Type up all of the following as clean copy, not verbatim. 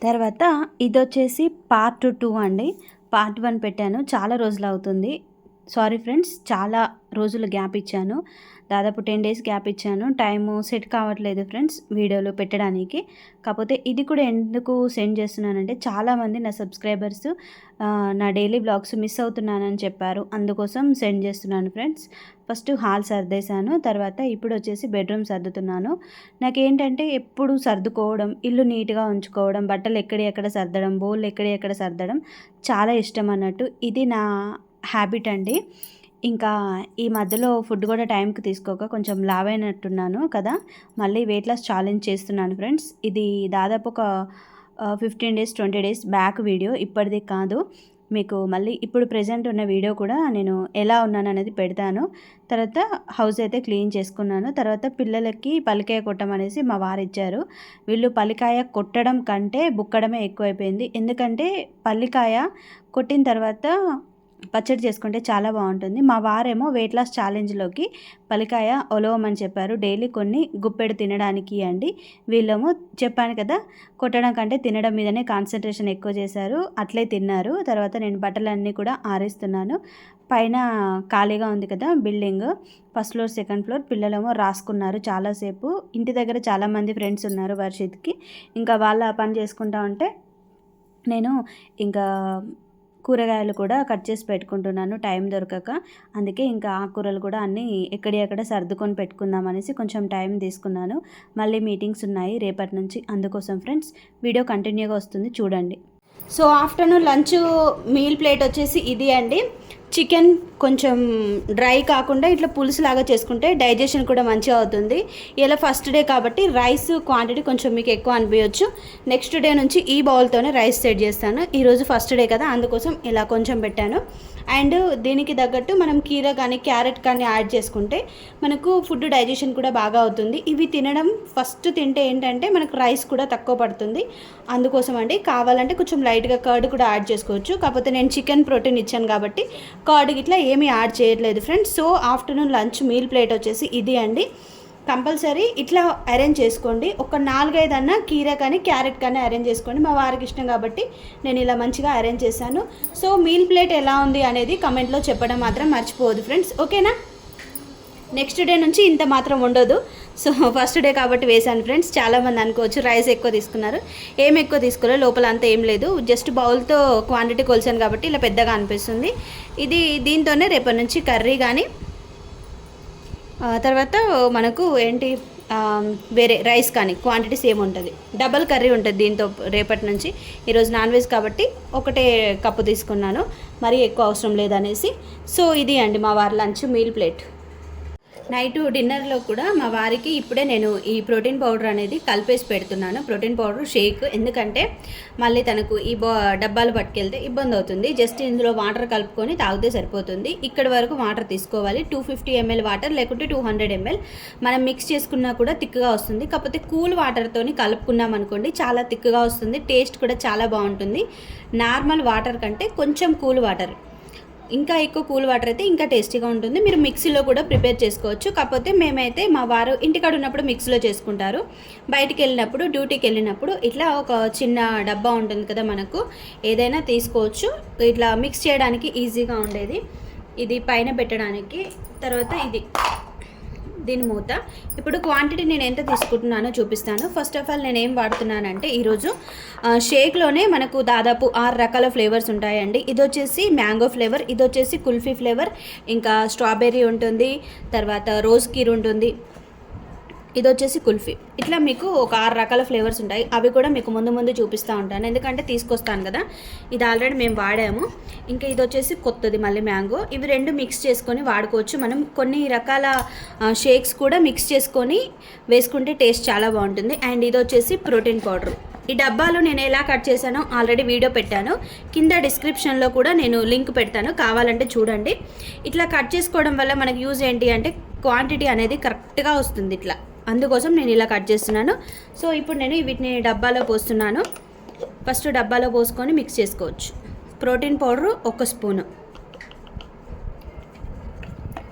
తర్వాత ఇదొచ్చేసి పార్ట్ 2 అండి. పార్ట్ 1 పెట్టాను. చాలా రోజులవుతుంది. సారీ ఫ్రెండ్స్, చాలా రోజులు గ్యాప్ ఇచ్చాను. దాదాపు 10 డేస్ గ్యాప్ ఇచ్చాను. టైము సెట్ కావట్లేదు ఫ్రెండ్స్ వీడియోలు పెట్టడానికి. కాకపోతే ఇది కూడా ఎందుకు సెండ్ చేస్తున్నానంటే, చాలామంది నా సబ్స్క్రైబర్స్ నా డైలీ వ్లాగ్స్ మిస్ అవుతున్నానని చెప్పారు. అందుకోసం సెండ్ చేస్తున్నాను ఫ్రెండ్స్. First hall సర్దేశాను. తర్వాత ఇప్పుడు వచ్చేసి బెడ్రూమ్ సర్దుతున్నాను. నాకేంటంటే ఎప్పుడు సర్దుకోవడం, ఇల్లు నీట్గా ఉంచుకోవడం, బట్టలు ఎక్కడ సర్దడం, బోళ్ళు ఎక్కడ సర్దడం చాలా ఇష్టం అన్నట్టు. ఇది నా హ్యాబిట్ అండి. ఇంకా ఈ మధ్యలో ఫుడ్ కూడా టైంకి తీసుకోక కొంచెం లావ్ అయినట్టున్నాను కదా. మళ్ళీ వెయిట్ లాస్ ఛాలెంజ్ చేస్తున్నాను ఫ్రెండ్స్. ఇది దాదాపు ఒక 15 డేస్ 20 డేస్ బ్యాక్ వీడియో, ఇప్పటిది కాదు. మీకు మళ్ళీ ఇప్పుడు ప్రెజెంట్ ఉన్న వీడియో కూడా నేను ఎలా ఉన్నాను అనేది పెడతాను. తర్వాత హౌస్ అయితే క్లీన్ చేసుకున్నాను. తర్వాత పిల్లలకి పల్లికాయ కొట్టమనేసి మా వారు ఇచ్చారు. వీళ్ళు పల్లికాయ కొట్టడం కంటే బుక్కడమే ఎక్కువైపోయింది. ఎందుకంటే పల్లికాయ కొట్టిన తర్వాత పచ్చడి చేసుకుంటే చాలా బాగుంటుంది. మా వారేమో వెయిట్ లాస్ ఛాలెంజ్లోకి పల్లికాయ ఒలవమని చెప్పారు. డైలీ కొన్ని గుప్పెడు తినడానికి అండి. వీళ్ళేమో చెప్పాను కదా, కొట్టడం కంటే తినడం మీదనే కాన్సన్ట్రేషన్ ఎక్కువ చేశారు. అట్లే తిన్నారు. తర్వాత నేను బట్టలన్నీ కూడా ఆరేస్తున్నాను. పైన ఖాళీగా ఉంది కదా building, first floor second floor. పిల్లలేమో రాసుకున్నారు చాలాసేపు. ఇంటి దగ్గర చాలామంది ఫ్రెండ్స్ ఉన్నారు వర్షిత్కి. ఇంకా వాళ్ళ పని చేసుకుంటా ఉంటే నేను ఇంకా కూరగాయలు కూడా కట్ చేసి పెట్టుకుంటున్నాను టైం దొరకక. అందుకే ఇంకా ఆకుకూరలు కూడా అన్నీ ఎక్కడెక్కడ సర్దుకొని పెట్టుకుందాం అనేసి కొంచెం టైం తీసుకున్నాను. మళ్ళీ మీటింగ్స్ ఉన్నాయి రేపటి నుంచి. అందుకోసం ఫ్రెండ్స్ వీడియో కంటిన్యూగా వస్తుంది, చూడండి. So afternoon lunch meal plate వచ్చేసి ఇది అండి. చికెన్ కొంచెం డ్రై కాకుండా ఇట్లా పులుసు లాగా చేసుకుంటే డైజెషన్ కూడా మంచిగా అవుతుంది. ఇలా ఫస్ట్ డే కాబట్టి రైస్ క్వాంటిటీ కొంచెం మీకు ఎక్కువ అనిపించవచ్చు. నెక్స్ట్ డే నుంచి ఈ బౌల్తోనే రైస్ సెట్ చేస్తాను. ఈరోజు ఫస్ట్ డే కదా, అందుకోసం ఇలా కొంచెం పెట్టాను. అండ్ దీనికి తగ్గట్టు మనం కీర కానీ క్యారెట్ కానీ యాడ్ చేసుకుంటే మనకు ఫుడ్ డైజెషన్ కూడా బాగా అవుతుంది. ఇవి తినడం ఫస్ట్ తింటే ఏంటంటే మనకు రైస్ కూడా తక్కువ పడుతుంది. అందుకోసం అండి, కావాలంటే కొంచెం లైట్గా కర్డ్ కూడా యాడ్ చేసుకోవచ్చు. కాకపోతే నేను చికెన్ ప్రోటీన్ ఇచ్చాను కాబట్టి కర్డ్ ఇట్లా ఏమీ యాడ్ చేయట్లేదు friends. So afternoon lunch meal plate వచ్చేసి ఇది అండి. కంపల్సరీ ఇట్లా అరేంజ్ చేసుకోండి. ఒక 4-5 అన్న కీర కానీ క్యారెట్ కానీ అరేంజ్ చేసుకోండి. మా వారికి ఇష్టం కాబట్టి నేను ఇలా మంచిగా అరేంజ్ చేశాను. సో మీల్ ప్లేట్ ఎలా ఉంది అనేది కమెంట్లో చెప్పడం మాత్రం మర్చిపోవద్దు ఫ్రెండ్స్, ఓకేనా. నెక్స్ట్ డే నుంచి ఇంత మాత్రం ఉండదు. సో ఫస్ట్ డే కాబట్టి వేశాను ఫ్రెండ్స్. చాలామంది అనుకోవచ్చు రైస్ ఎక్కువ తీసుకున్నారు. ఏం ఎక్కువ తీసుకోలేదు, లోపల అంతా ఏం లేదు. జస్ట్ బౌల్తో క్వాంటిటీ కొలిచాను కాబట్టి ఇలా పెద్దగా అనిపిస్తుంది. ఇది దీంతోనే రేపటి నుంచి కర్రీ కానీ తర్వాత మనకు ఏంటి వేరే రైస్ కానీ క్వాంటిటీ సేమ్ ఉంటుంది. డబల్ కర్రీ ఉంటుంది దీంతో రేపటి నుంచి. ఈరోజు నాన్ వెజ్ కాబట్టి ఒకటే కప్పు తీసుకున్నాను, మరీ ఎక్కువ అవసరం లేదనేసి. సో ఇది అండి మా వారి లంచ్ మీల్ ప్లేట్. నైట్ డిన్నర్లో కూడా మా వారికి ఇప్పుడే నేను ఈ ప్రోటీన్ పౌడర్ అనేది కలిపేసి పెడుతున్నాను. ప్రోటీన్ పౌడర్ షేక్, ఎందుకంటే మళ్ళీ తనకు ఈ డబ్బాలు పట్టుకెళ్తే ఇబ్బంది అవుతుంది. జస్ట్ ఇందులో వాటర్ కలుపుకొని తాగితే సరిపోతుంది. ఇక్కడి వరకు వాటర్ తీసుకోవాలి. 250 ml వాటర్ లేకుంటే 200 ml. మనం మిక్స్ చేసుకున్నా కూడా థిక్గా వస్తుంది. కాకపోతే కూల్ వాటర్తోని కలుపుకున్నాం అనుకోండి చాలా థిక్గా వస్తుంది. టేస్ట్ కూడా చాలా బాగుంటుంది. నార్మల్ వాటర్ కంటే కొంచెం కూల్ వాటర్, ఇంకా ఎక్కువ కూల్ వాటర్ అయితే ఇంకా టేస్టీగా ఉంటుంది. మీరు మిక్సీలో కూడా ప్రిపేర్ చేసుకోవచ్చు. కాకపోతే మేమైతే మా వారు ఇంటికాడ ఉన్నప్పుడు మిక్సీలో చేసుకుంటారు. బయటికి వెళ్ళినప్పుడు, డ్యూటీకి వెళ్ళినప్పుడు ఇట్లా ఒక చిన్న డబ్బా ఉంటుంది కదా, మనకు ఏదైనా తీసుకోవచ్చు. ఇట్లా మిక్స్ చేయడానికి ఈజీగా ఉండేది. ఇది పైన పెట్టడానికి. తర్వాత ఇది దీని మూత. ఇప్పుడు క్వాంటిటీ నేను ఎంత తీసుకుంటున్నానో చూపిస్తాను. ఫస్ట్ ఆఫ్ ఆల్ నేను ఏం వాడుతున్నానంటే, ఈరోజు షేక్లోనే మనకు దాదాపు 6 రకాల ఫ్లేవర్స్ ఉంటాయండి. ఇది వచ్చేసి మ్యాంగో ఫ్లేవర్, ఇది వచ్చేసి కుల్ఫీ ఫ్లేవర్, ఇంకా స్ట్రాబెర్రీ ఉంటుంది, తర్వాత రోజ్ కీర్ ఉంటుంది, ఇది వచ్చేసి కుల్ఫీ. ఇట్లా మీకు ఒక 6 రకాల ఫ్లేవర్స్ ఉంటాయి. అవి కూడా మీకు ముందు చూపిస్తూ ఉంటాను, ఎందుకంటే తీసుకొస్తాను కదా. ఇది ఆల్రెడీ మేము వాడాము. ఇంకా ఇది వచ్చేసి కొత్తది మళ్ళీ మ్యాంగో. ఇవి 2 మిక్స్ చేసుకొని వాడుకోవచ్చు. మనం కొన్ని రకాల షేక్స్ కూడా మిక్స్ చేసుకొని వేసుకుంటే టేస్ట్ చాలా బాగుంటుంది. అండ్ ఇది వచ్చేసి ప్రోటీన్ పౌడర్. ఈ డబ్బాలు నేను ఎలా కట్ చేశానో ఆల్రెడీ వీడియో పెట్టాను. కింద డిస్క్రిప్షన్లో కూడా నేను లింక్ పెడతాను, కావాలంటే చూడండి. ఇట్లా కట్ చేసుకోవడం వల్ల మనకు యూజ్ ఏంటి అంటే క్వాంటిటీ అనేది కరెక్ట్గా వస్తుంది ఇట్లా. అందుకోసం నేను ఇలా కట్ చేస్తున్నాను. సో ఇప్పుడు నేను వీటిని డబ్బాలో పోస్తున్నాను. ఫస్ట్ డబ్బాలో పోసుకొని మిక్స్ చేసుకోవచ్చు. ప్రోటీన్ పౌడరు 1 స్పూను,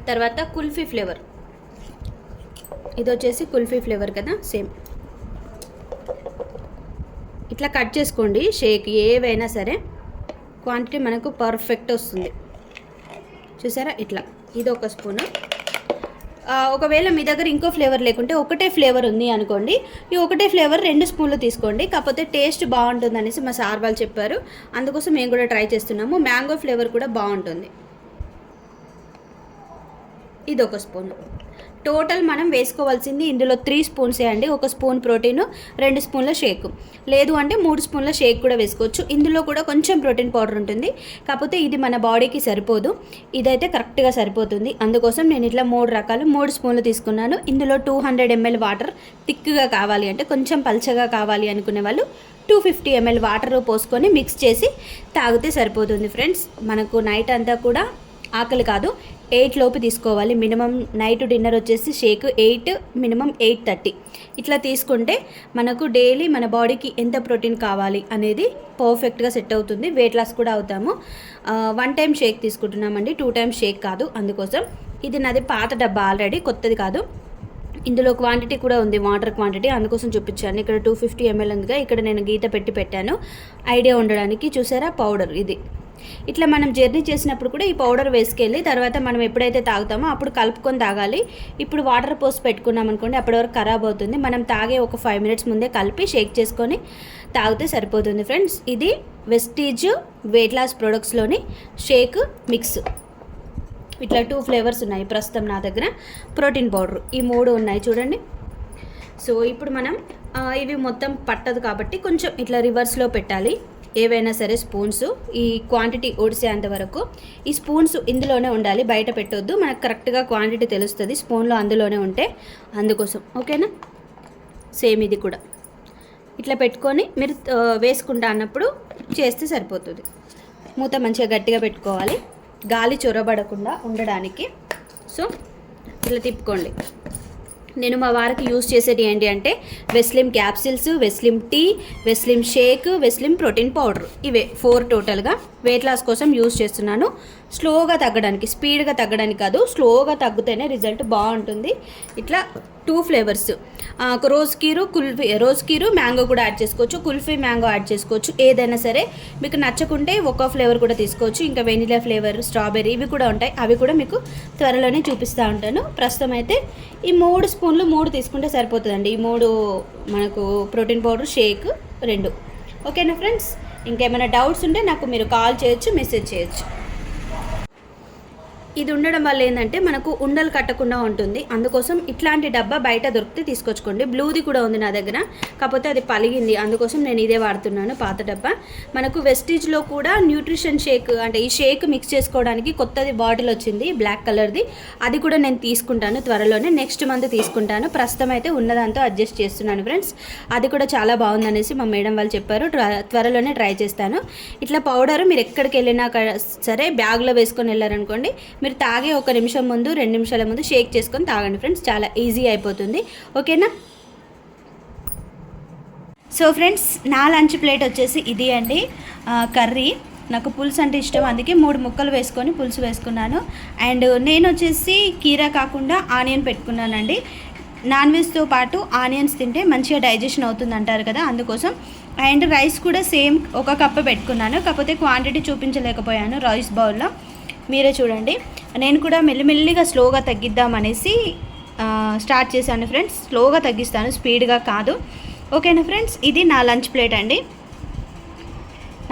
తర్వాత కుల్ఫీ ఫ్లేవర్. ఇది వచ్చేసి కుల్ఫీ ఫ్లేవర్ కదా, సేమ్ ఇట్లా కట్ చేసుకోండి. షేక్ ఏవైనా సరే క్వాంటిటీ మనకు పర్ఫెక్ట్ వస్తుంది. చూసారా ఇట్లా. ఇది ఒక స్పూను. ఒకవేళ మీ దగ్గర ఇంకో ఫ్లేవర్ లేకుంటే ఒకటే ఫ్లేవర్ ఉంది అనుకోండి, ఈ ఒకటే ఫ్లేవర్ 2 స్పూన్లు తీసుకోండి. కాకపోతే టేస్ట్ బాగుంటుంది అనేసి మా సార్ వాళ్ళు చెప్పారు, అందుకోసం మేము కూడా ట్రై చేస్తున్నాము. మ్యాంగో ఫ్లేవర్ కూడా బాగుంటుంది. ఇది ఒక స్పూను. టోటల్ మనం వేసుకోవాల్సింది ఇందులో 3 స్పూన్సే అండి. 1 స్పూన్ ప్రోటీను, 2 స్పూన్ల షేక్, లేదు అంటే 3 స్పూన్ల షేక్ కూడా వేసుకోవచ్చు. ఇందులో కూడా కొంచెం ప్రోటీన్ పౌడర్ ఉంటుంది, కాకపోతే ఇది మన బాడీకి సరిపోదు, ఇదైతే కరెక్ట్గా సరిపోతుంది. అందుకోసం నేను ఇట్లా 3 స్పూన్లు తీసుకున్నాను. ఇందులో 200 ml వాటర్, థిక్గా కావాలి అంటే కొంచెం పల్చగా కావాలి అనుకునే వాళ్ళు 250 ml వాటర్ పోసుకొని మిక్స్ చేసి తాగితే సరిపోతుంది ఫ్రెండ్స్. మనకు నైట్ అంతా కూడా ఆకలి కాదు, 8 లోపు తీసుకోవాలి మినిమం. నైట్ డిన్నర్ వచ్చేసి షేక్ 8, మినిమం 8:30 ఇట్లా తీసుకుంటే మనకు డైలీ మన బాడీకి ఎంత ప్రోటీన్ కావాలి అనేది పర్ఫెక్ట్గా సెట్ అవుతుంది. వెయిట్ లాస్ కూడా అవుతాము. 1 టైం షేక్ తీసుకుంటున్నామండి, 2 టైమ్స్ షేక్ కాదు. అందుకోసం ఇది నాది పాత డబ్బా, ఆల్రెడీ కొత్తది కాదు. ఇందులో క్వాంటిటీ కూడా ఉంది, వాటర్ క్వాంటిటీ, అందుకోసం చూపించాను. ఇక్కడ 250 ml ఉందిగా, ఇక్కడ నేను గీత పెట్టాను ఐడియా ఉండడానికి. చూసారా పౌడర్ ఇది. ఇట్లా మనం జర్నీ చేసినప్పుడు కూడా ఈ పౌడర్ వేసుకెళ్ళి తర్వాత మనం ఎప్పుడైతే తాగుతామో అప్పుడు కలుపుకొని తాగాలి. ఇప్పుడు వాటర్ పోసి పెట్టుకున్నాం అనుకోండి, అప్పటి వరకు ఖరాబ్ అవుతుంది. మనం తాగే ఒక 5 minutes ముందే కలిపి షేక్ చేసుకొని తాగితే సరిపోతుంది ఫ్రెండ్స్. ఇది వెస్టీజ్ వెయిట్ లాస్ ప్రొడక్ట్స్లోని షేక్ మిక్స్. ఇట్లా 2 ఫ్లేవర్స్ ఉన్నాయి ప్రస్తుతం నా దగ్గర. ప్రోటీన్ పౌడర్ ఈ 3 ఉన్నాయి చూడండి. సో ఇప్పుడు మనం ఇవి మొత్తం పట్టదు కాబట్టి కొంచెం ఇట్లా రివర్స్లో పెట్టాలి ఏవైనా సరే స్పూన్స్. ఈ క్వాంటిటీ ఒడిసేంత వరకు ఈ స్పూన్స్ ఇందులోనే ఉండాలి, బయట పెట్టొద్దు. మనకు కరెక్ట్గా క్వాంటిటీ తెలుస్తుంది స్పూన్లో అందులోనే ఉంటే, అందుకోసం. ఓకేనా. సేమ్ ఇది కూడా ఇట్లా పెట్టుకొని మీరు వేసుకుంటా అన్నప్పుడు చేస్తే సరిపోతుంది. మూత మంచిగా గట్టిగా పెట్టుకోవాలి, గాలి చొరబడకుండా ఉండడానికి. సో ఇట్లా తిప్పుకోండి. నేను మా వారికి యూస్ చేసేది ఏంటి అంటే Veslim capsules, Veslim tea, Veslim shake, Veslim protein powder, ఇవే 4 టోటల్గా వెయిట్ లాస్ కోసం యూస్ చేస్తున్నాను. స్లోగా తగ్గడానికి, స్పీడ్గా తగ్గడానికి కాదు, స్లోగా తగ్గితేనే రిజల్ట్ బాగుంటుంది. ఇట్లా 2 ఫ్లేవర్స్, రోజ్ కీరు మ్యాంగో కూడా యాడ్ చేసుకోవచ్చు, కుల్ఫీ మ్యాంగో యాడ్ చేసుకోవచ్చు. ఏదైనా సరే మీకు నచ్చకుంటే ఒక ఫ్లేవర్ కూడా తీసుకోవచ్చు. ఇంకా వెనిలా ఫ్లేవర్, స్ట్రాబెర్రీ ఇవి కూడా ఉంటాయి, అవి కూడా మీకు త్వరలోనే చూపిస్తూ ఉంటాను. ప్రస్తుతం అయితే ఈ 3 స్పూన్లు 3 తీసుకుంటే సరిపోతుందండి. ఈ 3 మనకు ప్రోటీన్ పౌడర్, షేక్ 2. ఓకేనా ఫ్రెండ్స్. ఇంకేమైనా డౌట్స్ ఉంటే నాకు మీరు కాల్ చేయొచ్చు, మెసేజ్ చేయొచ్చు. ఇది ఉండడం వల్ల ఏంటంటే మనకు ఉండలు కట్టకుండా ఉంటుంది, అందుకోసం ఇట్లాంటి డబ్బా బయట దొరికితే తీసుకొచ్చుకోండి. బ్లూది కూడా ఉంది నా దగ్గర, కాకపోతే అది పలిగింది, అందుకోసం నేను ఇదే వాడుతున్నాను, పాత డబ్బా. మనకు వెస్టీజ్లో కూడా న్యూట్రిషన్ షేక్ అంటే ఈ షేక్ మిక్స్ చేసుకోవడానికి కొత్తది బాటిల్ వచ్చింది, బ్లాక్ కలర్ది. అది కూడా నేను తీసుకుంటాను త్వరలోనే, నెక్స్ట్ మంత్ తీసుకుంటాను. ప్రస్తుతం అయితే ఉన్నదాంతో అడ్జస్ట్ చేస్తున్నాను ఫ్రెండ్స్. అది కూడా చాలా బాగుందనేసి మా మేడం వాళ్ళు చెప్పారు, త్వరలోనే ట్రై చేస్తాను. ఇట్లా పౌడర్ మీరు ఎక్కడికి వెళ్ళినా సరే బ్యాగ్లో వేసుకొని వెళ్ళారనుకోండి, మీరు తాగే 1 నిమిషం ముందు 2 నిమిషాల ముందు షేక్ చేసుకొని తాగండి ఫ్రెండ్స్, చాలా ఈజీ అయిపోతుంది. ఓకేనా. సో ఫ్రెండ్స్, నా లంచ్ ప్లేట్ వచ్చేసి ఇది అండి. కర్రీ, నాకు పులుసు అంటే ఇష్టం, అందుకే 3 ముక్కలు వేసుకొని పులుసు వేసుకున్నాను. అండ్ నేను వచ్చేసి కీరా కాకుండా ఆనియన్ పెట్టుకున్నానండి. నాన్ వెజ్తో పాటు ఆనియన్స్ తింటే మంచిగా డైజెషన్ అవుతుంది అంటారు కదా, అందుకోసం. అండ్ రైస్ కూడా సేమ్ 1 కప్పు పెట్టుకున్నాను, కాకపోతే క్వాంటిటీ చూపించలేకపోయాను రైస్ బౌల్లో. మీరే చూడండి. నేను కూడా మెల్లిమెల్లిగా స్లోగా తగ్గిద్దామనేసి స్టార్ట్ చేశాను ఫ్రెండ్స్. స్లోగా తగ్గిస్తాను, స్పీడ్గా కాదు. ఓకేనా ఫ్రెండ్స్. ఇది నా లంచ్ ప్లేట్ అండి.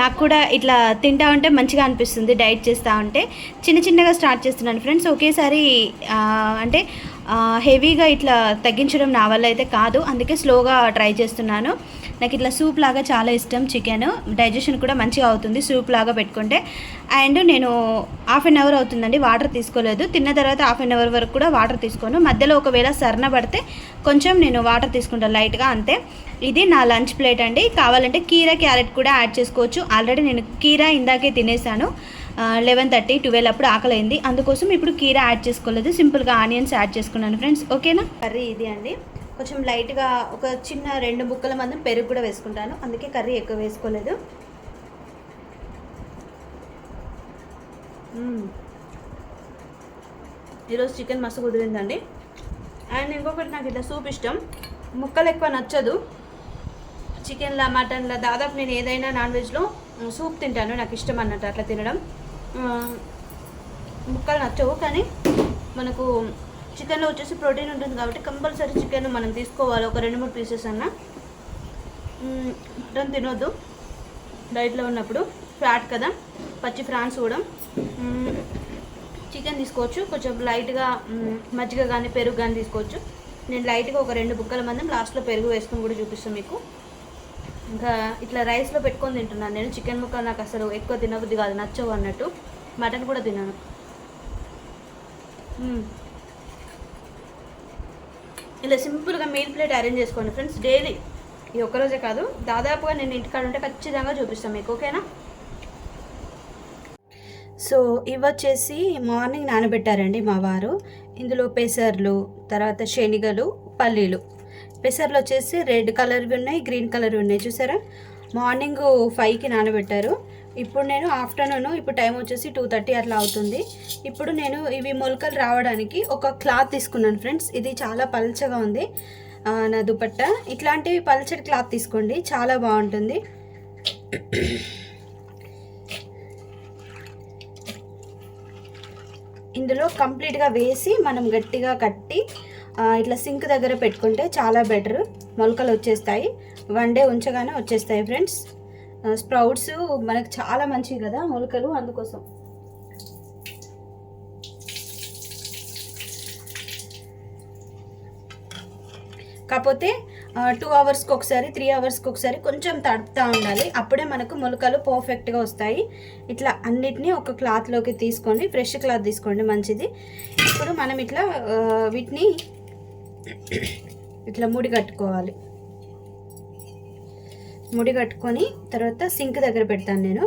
నాకు కూడా ఇట్లా తింటా ఉంటే మంచిగా అనిపిస్తుంది, డైట్ చేస్తూ ఉంటే. చిన్నగా స్టార్ట్ చేస్తున్నాను ఫ్రెండ్స్, ఒకేసారి అంటే హెవీగా ఇట్లా తగ్గించడం నా వల్ల అయితే కాదు, అందుకే స్లోగా ట్రై చేస్తున్నాను. నాకు ఇట్లా సూప్ లాగా చాలా ఇష్టం, చికెన్ డైజెషన్ కూడా మంచిగా అవుతుంది సూప్ లాగా పెట్టుకుంటే. అండ్ నేను 1/2 అవర్ అవుతుందండి వాటర్ తీసుకోలేదు, తిన్న తర్వాత 1/2 అవర్ వరకు కూడా వాటర్ తీసుకోను. మధ్యలో ఒకవేళ సర్న పడితే కొంచెం నేను వాటర్ తీసుకుంటాను లైట్గా, అంతే. ఇది నా లంచ్ ప్లేట్ అండి. కావాలంటే కీరా, క్యారెట్ కూడా యాడ్ చేసుకోవచ్చు. ఆల్రెడీ నేను కీరా ఇందాకే తినేసాను, 11:30, 12 అప్పుడు ఆకలైంది, అందుకోసం ఇప్పుడు కీరా యాడ్ చేసుకోలేదు, సింపుల్గా ఆనియన్స్ యాడ్ చేసుకున్నాను ఫ్రెండ్స్. ఓకేనా. కర్రీ ఇది అండి. కొంచెం లైట్గా ఒక చిన్న 2 ముక్కల మందం పెరుగు కూడా వేసుకుంటాను, అందుకే కర్రీ ఎక్కువ వేసుకోలేదు. ఈరోజు చికెన్ మస్తు కుదిరిందండి. అండ్ ఇంకొకటి, నాకు ఇట్లా సూప్ ఇష్టం, ముక్కలు ఎక్కువ నచ్చదు, చికెన్లా మటన్లా దాదాపు నేను ఏదైనా నాన్ వెజ్లో సూప్ తింటాను, నాకు ఇష్టం అన్నట్టు అట్లా తినడం. ముక్కలు నచ్చవు, కానీ మనకు చికెన్లో వచ్చేసి ప్రోటీన్ ఉంటుంది కాబట్టి కంపల్సరీ చికెన్ మనం తీసుకోవాలి, ఒక 2-3 పీసెస్ అన్న. మటన్ తినొద్దు డైట్లో ఉన్నప్పుడు, ఫ్యాట్ కదా. పచ్చి ఫ్రాన్స్ కూడా. చికెన్ తీసుకోవచ్చు, కొంచెం లైట్గా మజ్జిగ కానీ పెరుగు కానీ తీసుకోవచ్చు. నేను లైట్గా ఒక 2 బుక్కల మందం లాస్ట్లో పెరుగు వేసుకొని కూడా చూపిస్తాను మీకు. ఇంకా ఇట్లా రైస్లో పెట్టుకొని తింటున్నాను నేను. చికెన్ ముక్క నాకు అసలు ఎక్కువ తినబుద్ధి కాదు, నచ్చవు అన్నట్టు. మటన్ కూడా తిన్నాను. ఇలా సింపుల్గా మీల్ ప్లేట్ అరేంజ్ చేసుకోండి ఫ్రెండ్స్. డైలీ, ఈ ఒక్కరోజే కాదు, దాదాపుగా నేను ఇంటికాడ ఉంటే ఖచ్చితంగా చూపిస్తాను మీకు, ఓకేనా. సో ఇవి వచ్చేసి మార్నింగ్ నానబెట్టారండి మా వారు. ఇందులో పెసర్లు, తర్వాత శనగలు, పల్లీలు. పెసర్లు వచ్చేసి రెడ్ కలర్వి ఉన్నాయి, గ్రీన్ కలర్వి ఉన్నాయి, చూసారా. మార్నింగ్ 5కి నానబెట్టారు. ఇప్పుడు నేను ఆఫ్టర్నూన్, ఇప్పుడు టైం వచ్చేసి 2:30 అట్లా అవుతుంది. ఇప్పుడు నేను ఇవి మొలకలు రావడానికి ఒక క్లాత్ తీసుకున్నాను ఫ్రెండ్స్. ఇది చాలా పల్చగా ఉంది నా దుపట్టా. ఇట్లాంటివి పల్చటి క్లాత్ తీసుకోండి, చాలా బాగుంటుంది. ఇందులో కంప్లీట్గా వేసి మనం గట్టిగా కట్టి ఇట్లా సింక్ దగ్గర పెట్టుకుంటే చాలా బెటర్. మొలకలు వచ్చేస్తాయి, 1 డే ఉంచగానే వచ్చేస్తాయి ఫ్రెండ్స్. స్ప్రౌట్స్ మనకు చాలా మంచివి కదా మొలకలు, అందుకోసం. కాకపోతే 2 అవర్స్కి ఒకసారి, 3 అవర్స్కి ఒకసారి కొంచెం తడుపుతూ ఉండాలి, అప్పుడే మనకు మొలకలు పర్ఫెక్ట్గా వస్తాయి. ఇట్లా అన్నిటినీ ఒక క్లాత్లోకి తీసుకోండి, ఫ్రెష్ క్లాత్ తీసుకోండి, మంచిది. ఇప్పుడు మనం ఇట్లా వీటిని ఇట్లా ముడి కట్టుకోవాలి. ముడి కట్టుకొని తర్వాత సింక్ దగ్గర పెడతాను నేను.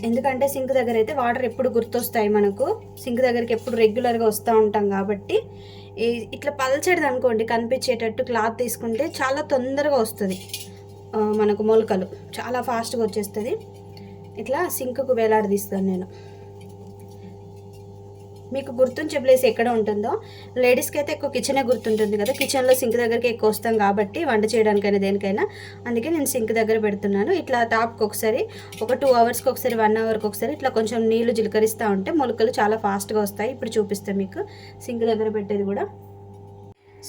ఎందుకంటే సింక్ దగ్గర అయితే వాటర్ ఎప్పుడు గుర్తొస్తాయి మనకు, సింక్ దగ్గరికి ఎప్పుడు రెగ్యులర్గా వస్తూ ఉంటాం కాబట్టి. ఇట్లా పల్చడిది అనుకోండి, కనిపించేటట్టు క్లాత్ తీసుకుంటే చాలా తొందరగా వస్తుంది మనకు మొలకలు, చాలా ఫాస్ట్గా వచ్చేస్తుంది. ఇట్లా సింక్కు వేలాడదీస్తాను నేను. మీకు గుర్తుంచే ప్లేస్ ఎక్కడ ఉంటుందో, లేడీస్కి అయితే ఎక్కువ కిచెనే గుర్తుంటుంది కదా, కిచెన్లో సింక్ దగ్గరికి ఎక్కువ వస్తాం కాబట్టి వంట చేయడానికైనా దేనికైనా, అందుకే నేను సింక్ దగ్గర పెడుతున్నాను. ఇట్లా టాప్కి ఒకసారి, ఒక 2 అవర్స్కి ఒకసారి, 1 అవర్కి ఒకసారి ఇట్లా కొంచెం నీళ్లు జిలకరిస్తూ ఉంటే మొలకలు చాలా ఫాస్ట్గా వస్తాయి. ఇప్పుడు చూపిస్తాను మీకు సింక్ దగ్గర పెట్టేది కూడా.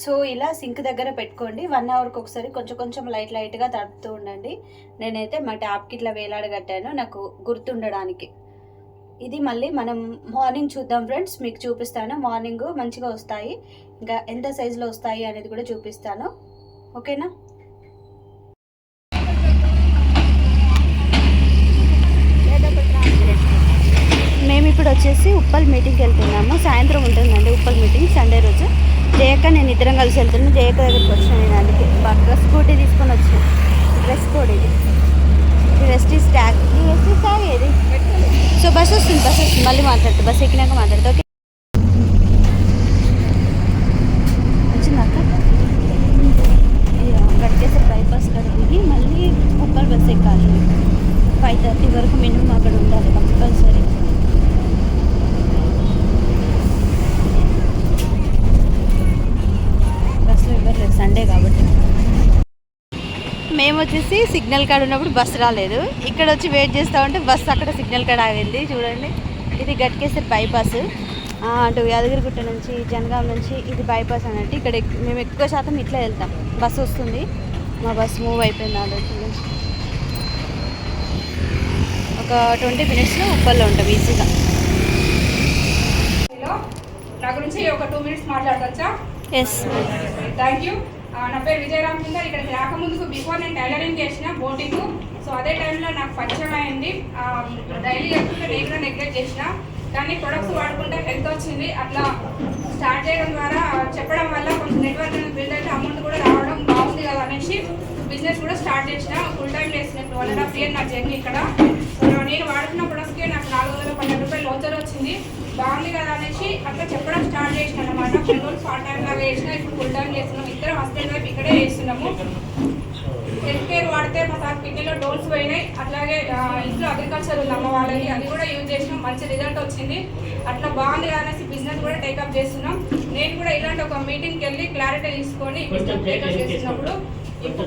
సో ఇలా సింక్ దగ్గర పెట్టుకోండి, 1 అవర్కి ఒకసారి కొంచెం కొంచెం లైట్గా తడుపుతూ ఉండండి. నేనైతే మా ట్యాప్కి ఇట్లా వేలాడగట్టాను నాకు గుర్తుండడానికి. ఇది మళ్ళీ మనం మార్నింగ్ చూద్దాం ఫ్రెండ్స్, మీకు చూపిస్తాను. మార్నింగ్ మంచిగా వస్తాయి, ఇంకా ఎంత సైజులో వస్తాయి అనేది కూడా చూపిస్తాను, ఓకేనా. మేము ఇప్పుడు వచ్చేసి ఉప్పల్ మీటింగ్కి వెళ్తున్నాము. సాయంత్రం ఉంటుందండి ఉప్పల్ మీటింగ్, సండే రోజు. జయక్క నేను ఇద్దరం కలిసి వెళ్తున్నాను. జయక్క దగ్గరికి వచ్చిన నేను, అందుకే బాగా స్కూటీ తీసుకొని వచ్చిన. డ్రెస్ కోడ్ ఇది, వెస్టీస్ ట్యాగ్ ఏది. సో బస్ వస్తుంది, మళ్ళీ మాట్లాడుతా, బస్ ఎక్కినాక మాట్లాడుతా, ఓకే. వచ్చిందాక గడిచేసే బైపాస్ కాడ దిగి మళ్ళీ ఉప్పల్ బస్ ఎక్కాలి. 5:30 వరకు మినిమం అక్కడ ఉండాలి కంపల్సరీ. బస్సులో ఎవరు లేదు, సండే కాబట్టి. మేము వచ్చేసి సిగ్నల్ కాడ ఉన్నప్పుడు బస్సు రాలేదు, ఇక్కడ వచ్చి వెయిట్ చేస్తూ ఉంటే బస్సు అక్కడ సిగ్నల్ కాడ ఆగింది. చూడండి, ఇది గట్కేసర్ బైపాస్, అటు యాదగిరిగుట్ట నుంచి, జనగాం నుంచి ఇది బైపాస్ అన్నట్టు. ఇక్కడ మేము ఎక్కువ శాతం ఇట్లా వెళ్తాం. బస్సు వస్తుంది, మా బస్సు మూవ్ అయిపోయింది ఆలోచన. ఒక 20 మినిట్స్లో ఉప్పల్లో ఉంటాం ఈజీగా. నా గురించి ఒక 2 మినిట్స్ మాట్లాడవచ్చా? Yes, thank you. నా పేరు విజయరామ్ కింద. ఇక్కడికి రాకముందుకు బిఫోర్ నేను టైలరింగ్ చేసిన, బోటింగ్. సో అదే టైంలో నాకు పరిచయం అయింది. డైలీ చెప్తుంటే నేను కూడా నెగ్లెక్ట్ చేసిన, కానీ ప్రొడక్ట్స్ వాడుకుంటే హెల్త్ వచ్చింది. అట్లా స్టార్ట్ చేయడం ద్వారా, చెప్పడం వల్ల కొంచెం నెట్వర్క్ బిల్డ్ అయితే అమౌంట్ కూడా రావడం బాగుంది కదా అనేసి బిజినెస్ కూడా స్టార్ట్ చేసిన. ఫుల్ టైం చేసినప్పుడు 1.5 year నా జర్నీ ఇక్కడ. సో నేను వాడుతున్న ప్రొడక్ట్స్కి నాకు 412 రూపాయలు లోచర్ వచ్చింది. బాగుంది కదా అనేసి అట్లా చెప్పడం స్టార్ట్ చేసిన అనమాట. కొన్ని రోజులు పార్ట్ టైం లాగా చేసిన, ఇప్పుడు ఫుల్ టైం చేస్తున్నాం. ఇద్దరం హస్బెండ్ వైఫ్ ఇక్కడే చేస్తున్నాము. హెల్త్ కేర్ వాడితే మా సార్ కిడ్నీలో డోన్స్ పోయినాయి. అట్లాగే ఇంట్లో అగ్రికల్చర్ ఉంది అమ్మ వాళ్ళకి, అది కూడా యూజ్ చేసినాం, మంచి రిజల్ట్ వచ్చింది. అట్లా బాగుంది అనేసి బిజినెస్ కూడా టేకప్ చేస్తున్నాం. నేను కూడా ఇలాంటి ఒక మీటింగ్కి వెళ్ళి క్లారిటీ తీసుకొని బిజినెస్ టేకప్ చేస్తున్నప్పుడు కొత్త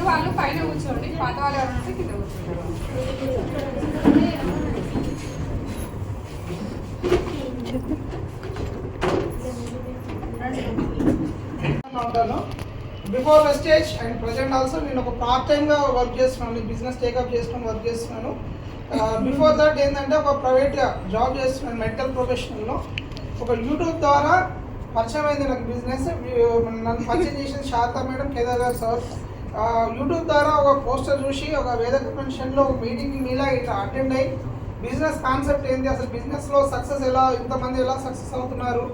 వాళ్ళు పైన కూర్చోండి, పాత వాళ్ళు ఎవరు ఉంటే కింద కూర్చోండి. Before Vestige and present also నేను ఒక పార్ట్ టైమ్గా వర్క్ చేస్తున్నాను, బిజినెస్ టేకప్ చేసుకొని వర్క్ చేస్తున్నాను. బిఫోర్ దట్ ఏంటంటే ఒక ప్రైవేట్గా జాబ్ చేస్తున్నాను మెడికల్ ప్రొఫెషనల్లో. ఒక యూట్యూబ్ ద్వారా పరిచయం అయింది నాకు బిజినెస్. నన్ను పరిచయం చేసిన శారదా మేడం, కేదార్ గారు సార్. యూట్యూబ్ ద్వారా ఒక పోస్టర్ చూసి ఒక వేద కన్వెన్షన్లో ఒక మీటింగ్ మీలా ఇట్లా అటెండ్ అయ్యి బిజినెస్ కాన్సెప్ట్ ఏంటి, అసలు బిజినెస్లో సక్సెస్ ఎలా, ఇంతమంది ఎలా సక్సెస్ అవుతున్నారు,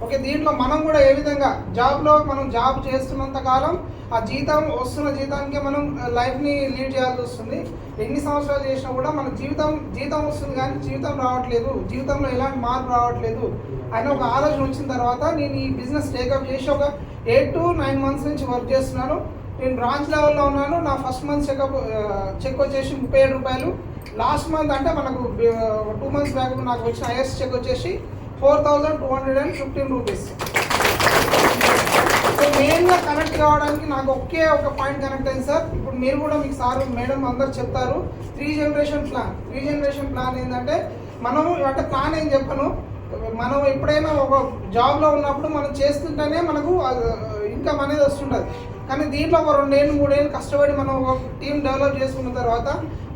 ఓకే దీంట్లో మనం కూడా ఏ విధంగా జాబ్లో మనం జాబ్ చేస్తున్నంత కాలం ఆ జీతం వస్తున్న జీతానికే మనం లైఫ్ని లీడ్ చేయాల్సి వస్తుంది. ఎన్ని సంవత్సరాలు చేసినా కూడా మన జీతం వస్తుంది కానీ జీవితం రావట్లేదు, జీవితంలో ఎలాంటి మార్పు రావట్లేదు అని ఒక ఆలోచన వచ్చిన తర్వాత నేను ఈ బిజినెస్ టేకప్ చేసి ఒక 8 to 9 months నుంచి వర్క్ చేస్తున్నాను. నేను బ్రాంచ్ లెవెల్లో ఉన్నాను. నా ఫస్ట్ మంత్ చెక్ వచ్చేసి 37 రూపాయలు. లాస్ట్ మంత్ అంటే మనకు 2 months బ్యాక్ నాకు వచ్చిన హైయెస్ట్ చెక్ వచ్చేసి 4215 రూపీస్. సో మెయిన్గా కనెక్ట్ కావడానికి నాకు ఒక పాయింట్ కనెక్ట్ అయింది సార్. ఇప్పుడు మీరు కూడా మీకు సార్ మేడం అందరు చెప్తారు 3 generation ప్లాన్. 3 generation ప్లాన్ ఏంటంటే మనము అంటే ప్లాన్ ఏం చెప్పను, మనం ఎప్పుడైనా ఒక జాబ్లో ఉన్నప్పుడు మనం చేస్తుంటేనే మనకు ఇన్కమ్ అనేది వస్తుంటుంది. కానీ దీంట్లో ఒక 2 ఏళ్ళు 3 ఏళ్ళు కష్టపడి మనం ఒక టీం డెవలప్ చేసుకున్న తర్వాత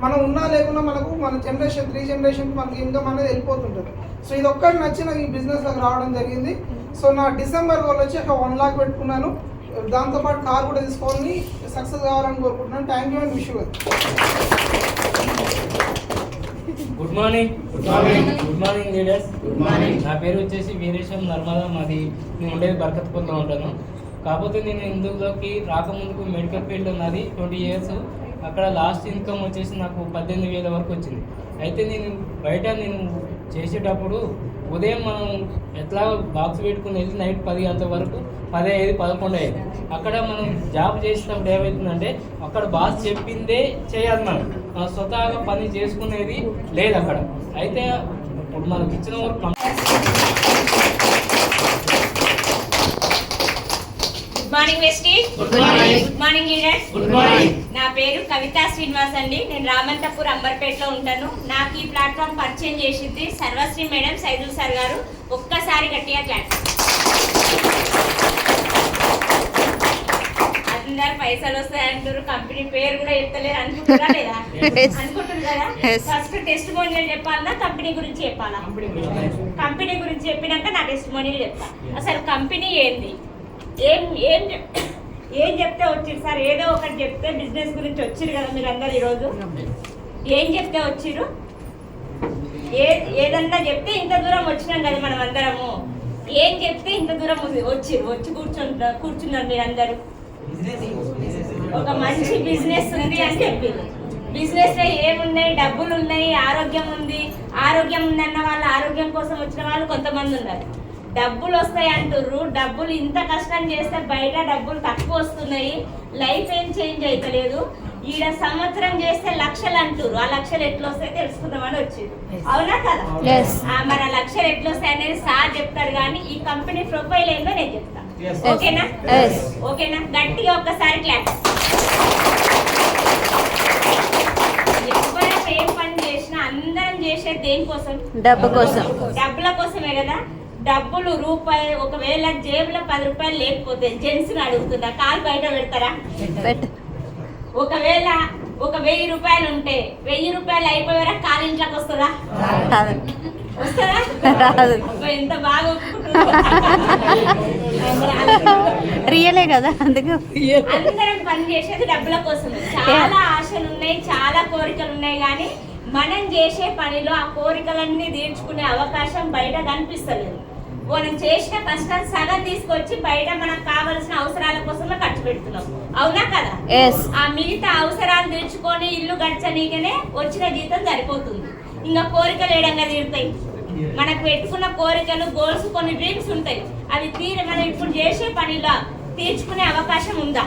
మనం ఉన్నా లేకున్నా మనకు మన 3 జనరేషన్కి మనకి ఇన్కమ్ అనేది వెళ్ళిపోతుంటుంది. సో ఇది ఒక్కటి నచ్చిన ఈ బిజినెస్లోకి రావడం జరిగింది. సో నా డిసెంబర్ గోల్ వచ్చి ఒక 1 lakh పెట్టుకున్నాను. దాంతోపాటు కార్ కూడా తీసుకోవాలని సక్సెస్ కావాలని కోరుకుంటున్నాను. Thank you and wish you. Good morning leaders. నా పేరు వచ్చేసి వీరేశం నర్మదా. మాది నేను ఉండేది బర్కత్పూర్లో ఉంటాను. కాకపోతే నేను ఇందులోకి రాకముందుకు మెడికల్ ఫీల్డ్ ఉన్నది 20 years. అక్కడ లాస్ట్ ఇన్కమ్ వచ్చేసి నాకు 18,000 వరకు వచ్చింది. అయితే నేను బయట చేసేటప్పుడు ఉదయం మనం ఎట్లా బాక్స్ పెట్టుకుని వెళ్ళి నైట్ 10 గంటల వరకు 10, 5, 11 అయ్యేది. అక్కడ మనం జాబ్ చేసేటప్పుడు ఏమవుతుందంటే అక్కడ బాస్ చెప్పిందే చేయాలి, మనం స్వతహాగా పని చేసుకునేది లేదు అక్కడ. అయితే ఇప్పుడు మనకి ఇచ్చిన వర్క్ గుడ్ మార్నింగ్ వెస్టీ. Good morning leaders. Good morning. నా పేరు కవితా శ్రీనివాస్ అండి. నేను రామంతపూర్ అంబర్పేటలో ఉంటాను. నాకు ఈ ప్లాట్ఫామ్ పరిచయం చేసింది సర్వశ్రీ మేడం, సైదుల్ సార్ గారు. ఒక్కసారి గట్టిగా క్లాస్. అందరు పైసలు వస్తాయంటారు, కంపెనీ పేరు కూడా చెప్తలేరు అనుకుంటున్నా లేదా? అనుకుంటున్నారు కదా. ఫస్ట్ టెస్ట్ మోనియల్ చెప్పాలన్నా కంపెనీ గురించి చెప్పాలా? కంపెనీ గురించి చెప్పినాక నా టెస్ట్ మోనియల్ చెప్తా. అసలు కంపెనీ ఏంది, ఏం చెప్తే వచ్చిరు సార్? ఏదో ఒకటి చెప్తే బిజినెస్ గురించి వచ్చిరు కదా మీరు అందరు. ఈరోజు ఏం చెప్తే వచ్చిరు? ఏదన్నా చెప్తే ఇంత దూరం వచ్చినాం కదా మనం అందరము. ఏం చెప్తే ఇంత దూరం వచ్చి కూర్చున్నారు మీరు అందరూ. ఒక మంచి బిజినెస్ ఉంది అని చెప్పింది. బిజినెస్ లో ఏమున్నాయి? డబ్బులు ఉన్నాయి, ఆరోగ్యం ఉంది. ఆరోగ్యం ఉందన్న వాళ్ళు, ఆరోగ్యం కోసం వచ్చిన వాళ్ళు కొంతమంది ఉన్నారు. డబ్బులు వస్తాయి అంటుర్రు. డబ్బులు ఇంత కష్టం చేస్తే బయట డబ్బులు తక్కువ వస్తున్నాయి, లైఫ్ ఏం చేంజ్ అవుతలేదు. ఈడ సంవత్సరం చేస్తే లక్షలు అంటుర్రు. ఆ లక్షలు ఎట్లా వస్తాయి తెలుసుకుందామని వచ్చింది. అవునా కదా? మరి ఆ లక్షలు ఎట్లా వస్తాయి అనేది సార్ చెప్తారు, కానీ ఈ కంపెనీ ప్రొఫైల్ ఏందో నేను చెప్తాను. ఓకేనా? ఓకేనా? గట్టిగా ఒక్కసారి క్లాస్. ఎవరైనా ఏం పని చేసినా అందరం చేసేది దేనికోసం? డబ్బు కోసం. డబ్బుల కోసమే కదా. డబ్బులు రూపాయి ఒకవేళ జేబులో 10 రూపాయలు లేకపోతే జెంట్స్ని అడుగుతుందా? కాలు బయట పెడతారా? ఒకవేళ ఒక 1000 రూపాయలు ఉంటే 1000 రూపాయలు అయిపోయారా కాలు ఇంట్లోకి వస్తుందా? వస్తుందా? ఎంత బాగా రియలే కదా. అందుకే అందరం పని చేసేది డబ్బుల కోసం. చాలా ఆశలు ఉన్నాయి, చాలా కోరికలు ఉన్నాయి, కానీ మనం చేసే పనిలో ఆ కోరికలన్నీ తీర్చుకునే అవకాశం బయట కనిపిస్తలేదు. మనం చేసిన కష్టం సగం తీసుకొచ్చి బయట మనకు కావలసిన అవసరాల కోసమే ఖర్చు పెడుతున్నాం. అవునా కదా? ఆ మిగతా అవసరాలు తీర్చుకొని ఇల్లు గడచనీకనే వచ్చిన జీతం సరిపోతుంది. ఇంకా కోరికలు ఏడంగా తీరుతాయి. మనకు పెట్టుకున్న కోరికలు, గోల్స్, కొన్ని డ్రీమ్స్ ఉంటాయి. అవి మనం ఇప్పుడు చేసే పనిలో తీర్చుకునే అవకాశం ఉందా?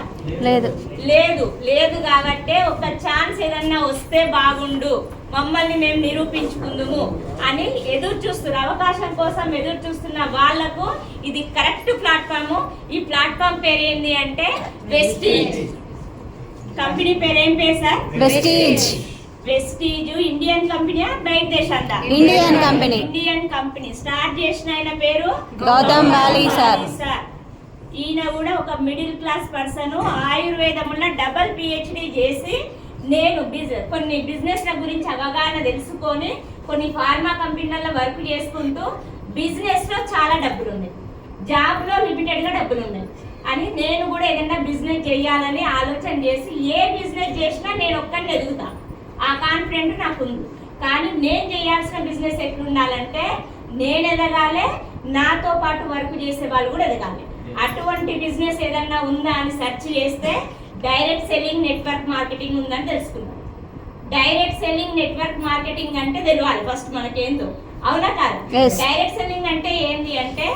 లేదు. లేదు. లేదు కాబట్టి ఒక ఛాన్స్ ఏదన్నా వస్తే బాగుండు, మమ్మల్ని మేము నిరూపించుకుందుము అని ఎదురు చూస్తున్నారు. అవకాశం కోసం ఎదురు చూస్తున్న వాళ్లకు ఇది కరెక్ట్ ప్లాట్ఫామ్. ఈ ప్లాట్ఫామ్ పేరు ఏంటి అంటే వెస్టీజ్. కంపెనీ పేరు ఏం పేరు sir? Vestige. Vestige Indian company, బయట దేశంతా Indian company. Indian company. Start చేసిన ఆయన పేరు గౌతమ్ వాలీ సార్. ఈయన కూడా ఒక మిడిల్ క్లాస్ పర్సన్. ఆయుర్వేదంలో డబుల్ PhD చేసి నేను కొన్ని బిజినెస్ల గురించి అవగాహన తెలుసుకొని కొన్ని ఫార్మా కంపెనీలలో వర్క్ చేసుకుంటూ బిజినెస్లో చాలా డబ్బులు ఉన్నాయి, జాబ్లో లిమిటెడ్గా డబ్బులు ఉన్నాయి అని నేను కూడా ఏదైనా బిజినెస్ చేయాలని ఆలోచన చేసి ఏ బిజినెస్ చేసినా నేను ఒక్కడిని ఎదుగుతా, ఆ కాన్ఫిడెంట్ నాకు ఉంది. కానీ నేను చేయాల్సిన బిజినెస్ ఎట్లుండాలంటే నేను ఎదగాలి, నాతో పాటు వర్క్ చేసే వాళ్ళు కూడా ఎదగాలి. అటువంటి బిజినెస్ ఏదన్నా ఉందా అని సెర్చ్ చేస్తే డైరెక్ట్ సెల్లింగ్ నెట్వర్క్ మార్కెటింగ్ ఉందని తెలుసుకున్నాం. డైరెక్ట్ సెల్లింగ్ నెట్వర్క్ మార్కెటింగ్ అంటే తెలియాలి ఫస్ట్ మనకేందో, అవునా కాదు? డైరెక్ట్ సెల్లింగ్ అంటే ఏంటి అంటే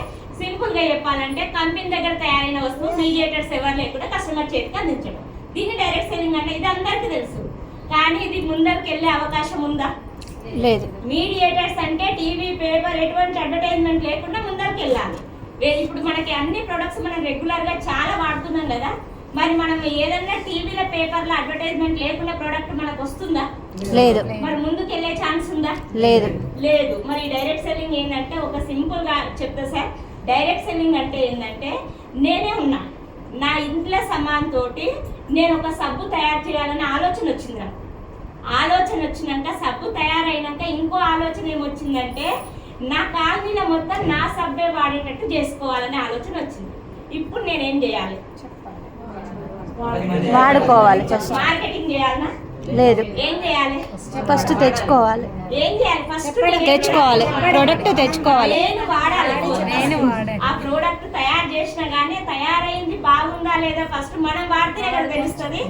సింపుల్ గా చెప్పాలంటే కంపెనీ దగ్గర తయారైన వస్తువు మీడియేటర్స్ ఎవరు లేకుండా కస్టమర్ చేతికి అందించడం, దీన్ని డైరెక్ట్ సెల్లింగ్ అంటే. ఇది అందరికీ తెలుసు, కానీ ఇది ముందరికి వెళ్ళే అవకాశం ఉందా? లేదు. మీడియేటర్స్ అంటే టీవీ, పేపర్ ఎటువంటి అడ్వర్టైజ్మెంట్ లేకుండా ముందరికి వెళ్ళాలి. ఇప్పుడు మనకి అన్ని ప్రొడక్ట్స్ మనం రెగ్యులర్ గా చాలా వాడుతున్నాం కదా, మరి మనం ఏదన్నా టీవీలో పేపర్లో అడ్వర్టైజ్మెంట్ లేకుండా ప్రోడక్ట్ మనకు వస్తుందా? లేదు. మరి ముందుకు వెళ్ళే ఛాన్స్ ఉందా? లేదు. లేదు. మరి డైరెక్ట్ సెల్లింగ్ ఏంటంటే ఒక సింపుల్ గా చెప్తా సార్. డైరెక్ట్ సెల్లింగ్ అంటే ఏంటంటే నేనే ఉన్నా, నా ఇంట్లో సమాన్ తోటి నేను ఒక సబ్బు తయారు చేయాలనే ఆలోచన వచ్చింది నాకు. ఆలోచన వచ్చినాక సబ్బు తయారైనాక ఇంకో ఆలోచన ఏమొచ్చిందంటే నా కాలనీలో మొత్తం నా సబ్బే వాడేటట్టు చేసుకోవాలనే ఆలోచన వచ్చింది. ఇప్పుడు నేనేం చేయాలి? వాడుకోవాలి. ఫస్ట్ మార్కెటింగ్ చేయాలనా? లేదు. ఏం చేయాలి? ఫస్ట్ తెచ్చుకోవాలి. ఏం చేయాలి? ఫస్ట్ తెచ్చుకోవాలి, ప్రోడక్ట్ తెచ్చుకోవాలి. నేను వాడాలి. ఆ ప్రోడక్ట్ తయారు చేసినా గానీ తయారైంది బాగుందా లేదా ఫస్ట్ మనం వాడితే కదా తెలుస్తుంది.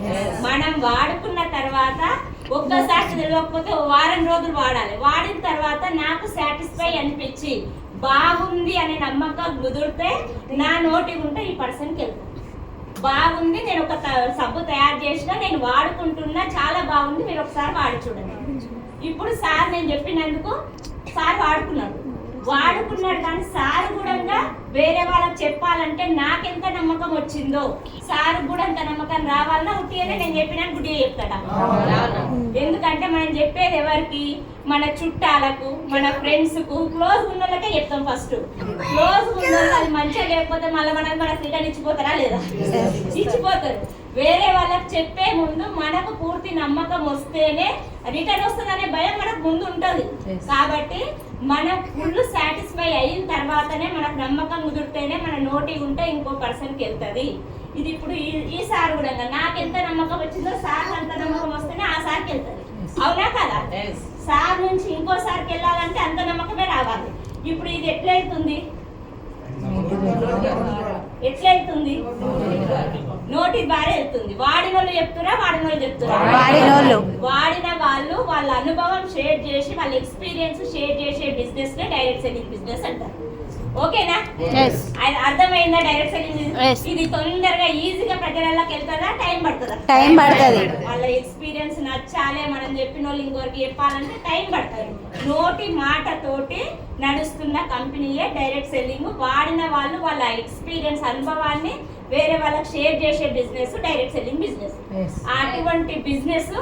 మనం వాడుకున్న తర్వాత ఒక్కసారి తెలియకపోతే వారం రోజులు వాడాలి. వాడిన తర్వాత నాకు సాటిస్ఫై అనిపించి బాగుంది అనే నమ్మకం కుదిరితే నా నోటి ఉంటే ఈ పర్సన్కి వెళ్తాను. బాగుంది, నేను ఒక సబ్బు తయారు చేసిన, నేను వాడుకుంటున్నా, చాలా బాగుంది, మీరు ఒకసారి వాడి చూడండి. ఇప్పుడు సార్ నేను చెప్పినందుకు సార్ వాడుకున్నాడు కానీ సార్ కూడా వేరే వాళ్ళకి చెప్పాలంటే నాకెంత నమ్మకం వచ్చిందో సార్ కూడా అంత నమ్మకం రావాలన్నా ఉట్టిగానే నేను చెప్పినా గుడ్డిగా చెప్తాడా? ఎందుకంటే మనం చెప్పేది ఎవరికి? మన చుట్టాలకు, మన ఫ్రెండ్స్ కు, క్లోజ్ ఉన్న వాళ్ళకే చెప్తాం. ఫస్ట్ క్లోజ్ ఉన్న అది మంచిగా లేకపోతే మళ్ళీ మనకు రిటర్న్ ఇచ్చిపోతారా లేదా? ఇచ్చిపోతారు. వేరే వాళ్ళకి చెప్పే ముందు మనకు పూర్తి నమ్మకం వస్తేనే రిటర్న్ వస్తుందనే భయం మనకు ముందు ఉంటుంది. కాబట్టి మనం ఫుల్ సాటిస్ఫై అయిన తర్వాతనే మనకు నమ్మకం కుదిరితేనే మన నోటి ఉంటే ఇంకో పర్సన్కి వెళ్తుంది. ఇది ఇప్పుడు ఈ సార్ కూడా నాకు ఎంత నమ్మకం వచ్చిందో సార్ అంత నమ్మకం వస్తేనే ఆ సార్కి వెళ్తుంది, అవునా కదా? సార్ నుంచి ఇంకో సార్కి వెళ్ళాలంటే అంత నమ్మకమే రావాలి. ఇప్పుడు ఇది ఎట్లయితుంది? నోటి ద్వారా వెళ్తుంది. వాడిన వాళ్ళు చెప్తురా, వాడిన వాళ్ళు చెప్తురా? వాడిన వాళ్ళు వాళ్ళ అనుభవం షేర్ చేసి వాళ్ళ ఎక్స్పీరియన్స్ షేర్ చేసే బిజినెస్ నే డైరెక్ట్ సెల్లింగ్ బిజినెస్ అంటారు. ఓకేనా? అర్థమైందా? డైరెక్ట్ సెల్లింగ్ ఇది తొందరగా ఈజీగా ప్రజలకి వెళ్తుందా? టైం పడుతుందా? టైం పడుతుంది. వాళ్ళ ఎక్స్పీరియన్స్ నచ్చాలి, మనం చెప్పిన వాళ్ళు ఇంకొకరికి చెప్పాలంటే టైం పడుతుంది. నోటి మాటతోటి నడుస్తున్న కంపెనీయే డైరెక్ట్ సెల్లింగ్. వాడిన వాళ్ళు వాళ్ళ ఎక్స్పీరియన్స్ అనుభవాన్ని వేరే వాళ్ళకి షేర్ చేసే బిజినెస్ డైరెక్ట్ సెల్లింగ్ బిజినెస్. అటువంటి బిజినెస్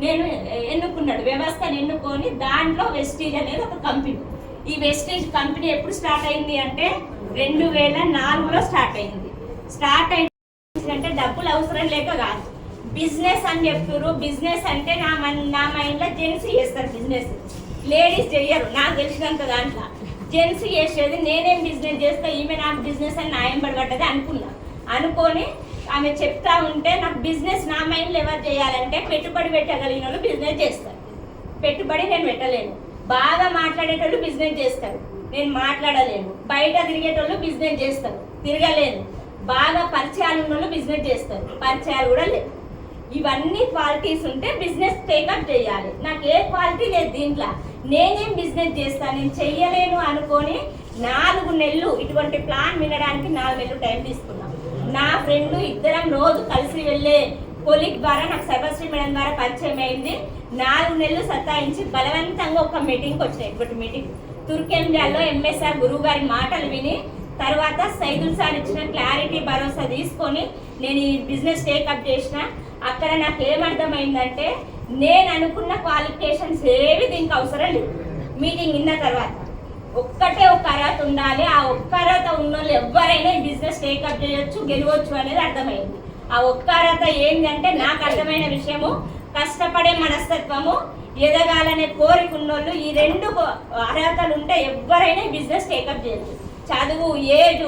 నేను ఎన్నుకున్నాడు, వ్యవస్థను ఎన్నుకొని దాంట్లో వెస్టీజ్ అనేది ఒక కంపెనీ. ఈ వెస్టీజ్ కంపెనీ ఎప్పుడు స్టార్ట్ అయింది అంటే 2004లో స్టార్ట్ అయింది. స్టార్ట్ అయిందంటే డబ్బులు అవసరం లేక కాదు, బిజినెస్ అని చెప్తారు. బిజినెస్ అంటే నా మైండ్లో జెంట్స్ చేస్తారు బిజినెస్, లేడీస్ చెయ్యరు. నాకు తెలిసినంత దాంట్లో జెంట్స్ చేసేది. నేనేం బిజినెస్ చేస్తా, ఈమె నాకు బిజినెస్ అని న్యాయం పడబడ్డది అనుకొని ఆమె చెప్తా ఉంటే నాకు బిజినెస్ నా మైండ్లో ఎవరు చేయాలంటే పెట్టుబడి పెట్టగలిగిన వాళ్ళు బిజినెస్ చేస్తారు. పెట్టుబడి నేను పెట్టలేను. బాగా మాట్లాడేటోళ్ళు బిజినెస్ చేస్తారు, నేను మాట్లాడలేను. బయట తిరిగేటోళ్ళు బిజినెస్ చేస్తారు, తిరగలేను. బాగా పరిచయాలు ఉన్న వాళ్ళు బిజినెస్ చేస్తారు, పరిచయాలు కూడా లేవు. ఇవన్నీ క్వాలిటీస్ ఉంటే బిజినెస్ టేకప్ చేయాలి. నాకు ఏ క్వాలిటీ లేదు దీంట్లో. నేనేం బిజినెస్ చేస్తాను, నేను చెయ్యలేను అనుకొని 4 నెలలు ఇటువంటి ప్లాన్ వినడానికి 4 నెలలు టైం తీసుకున్నాను. నా ఫ్రెండ్ ఇద్దరం రోజు కలిసి వెళ్ళే కొలీగ్ ద్వారా నాకు సర్వశ్రీ మేడం ద్వారా పరిచయం అయింది. 4 నెలలు సతాయించి బలవంతంగా ఒక మీటింగ్కి వచ్చినాయి. ఇప్పుడు మీటింగ్ తుర్కెంజాల్లో ఎంఎస్ఆర్ గురువు గారి మాటలు విని తర్వాత సైదుల్ సార్ ఇచ్చిన క్లారిటీ భరోసా తీసుకొని నేను ఈ బిజినెస్ టేకప్ చేసిన. అక్కడ నాకు ఏమర్థమైందంటే నేను అనుకున్న క్వాలిఫికేషన్స్ ఏవి దీనికి అవసరం లేదు. మీటింగ్ విన్న తర్వాత ఒక్కటే ఒక అర్హత ఉండాలి. ఆ ఒక్క అర్హత ఉన్న వాళ్ళు ఎవరైనా ఈ బిజినెస్ టేకప్ చేయొచ్చు, గెలవచ్చు అనేది అర్థమైంది. ఆ ఒక్క అర్హత ఏంటంటే నాకు అర్థమైన విషయము కష్టపడే మనస్తత్వము, ఎదగాలనే కోరిక ఉన్నోళ్ళు. ఈ 2 అర్హతలు ఉంటే ఎవరైనా బిజినెస్ టేకప్ చేయొచ్చు. చదువు, ఏజ్,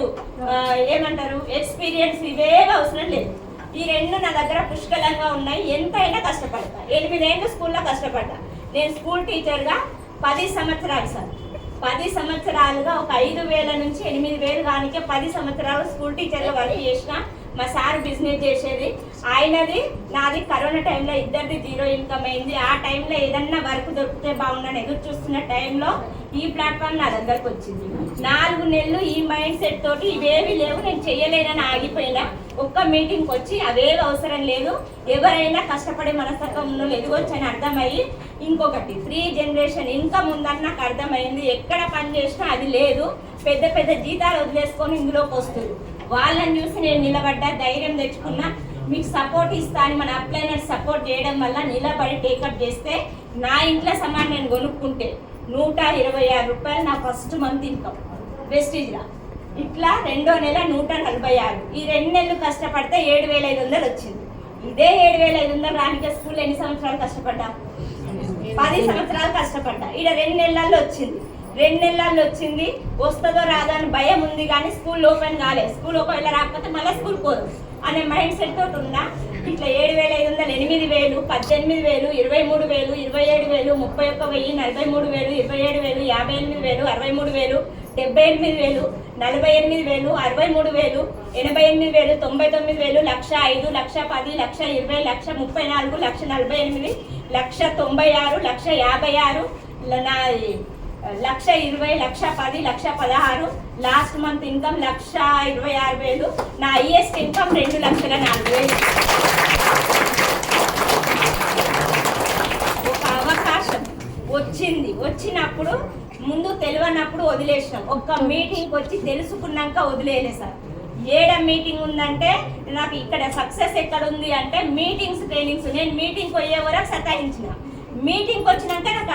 ఏమంటారు, ఎక్స్పీరియన్స్ ఇవేవి అవసరం లేదు. ఈ 2 నా దగ్గర పుష్కలంగా ఉన్నాయి. ఎంతైనా కష్టపడతా. 8 ఏళ్ళు స్కూల్లో కష్టపడ్డా. నేను స్కూల్ టీచర్గా 10 సంవత్సరాలు సార్. 10 సంవత్సరాలుగా ఒక 5,000 నుంచి 8,000 కానికే 10 సంవత్సరాలు స్కూల్ టీచర్గా వర్క్ చేసిన. మా సార్ బిజినెస్ చేసేది, ఆయనది నాది కరోనా టైంలో ఇద్దరిది 0 ఇన్కమ్ అయింది. ఆ టైంలో ఏదన్నా వర్క్ దొరికితే బాగుండని ఎదురు చూస్తున్న టైంలో ఈ ప్లాట్ఫామ్ నా దగ్గరకు వచ్చింది. 4 నెలలు ఈ మైండ్ సెట్ తోటి ఇవేవి లేవు, నేను చెయ్యలేనని ఆగిపోయినా. ఒక్క మీటింగ్కి వచ్చి అవేవి అవసరం లేదు, ఎవరైనా కష్టపడే మనస్తత్వం ఉన్న ఎదుగొచ్చు అని అర్థమయ్యి, ఇంకొకటి 3 జనరేషన్ ఇన్కమ్ ఉందని నాకు అర్థమైంది. ఎక్కడ పని చేసినా అది లేదు, పెద్ద పెద్ద జీతాలు వదిలేసుకొని ఇందులోకి వస్తుంది. వాళ్ళని చూసి నేను నిలబడ్డా, ధైర్యం తెచ్చుకున్నా. మీకు సపోర్ట్ ఇస్తా అని మన అప్లైనర్స్ సపోర్ట్ చేయడం వల్ల నిలబడి టేకప్ చేస్తే నా ఇంట్లో సమాన్ నేను కొనుక్కుంటే 126 రూపాయలు నా ఫస్ట్ మంత్ ఇన్కమ్ వెస్టీజ్లా. ఇట్లా 2వ నెల 146. ఈ 2 నెలలు కష్టపడితే 7,500 వచ్చింది. ఇదే 7,500 రానికే స్కూల్ ఎన్ని సంవత్సరాలు కష్టపడ్డా? 10 సంవత్సరాలు కష్టపడ్డా. ఇక్కడ 2 నెలల్లో వచ్చింది. 2 నెలల్లో వచ్చింది. వస్తుందో రాదో అని భయం ఉంది, కానీ స్కూల్ ఓపెన్ కాలేదు. స్కూల్ ఒకవేళ రాకపోతే మళ్ళీ స్కూల్ పోదు అనే మైండ్ సెట్ తోటి ఉన్నా. ఇట్లా 7,500, 8,000, 18,000, 23,000, 27,000, 31,000, 43,000, 27,000, 58,000, 63,000, 78,000, 48,000, 63,000, 88,000, 99,000, 1,05,000, 1,10,000, 1,20,000, 1,34,000, 1,48,000, 1,96,000, 1,56,000, 1,20,000, 1,10,000, 1,16,000. Last month income 1,26,000. నా హైయెస్ట్ ఇన్కమ్ 2,04,000. ఒక అవకాశం వచ్చింది. వచ్చినప్పుడు ముందు తెలియనప్పుడు వదిలేసినాం. ఒక్క మీటింగ్కి వచ్చి తెలుసుకున్నాక వదిలేయలే సార్. ఏడ మీటింగ్ ఉందంటే నాకు ఇక్కడ సక్సెస్ ఎక్కడ ఉంది అంటే మీటింగ్స్, ట్రైనింగ్స్. నేను మీటింగ్కి పోయే వరకు సతాయించిన. మీటింగ్కి వచ్చినాక నాకు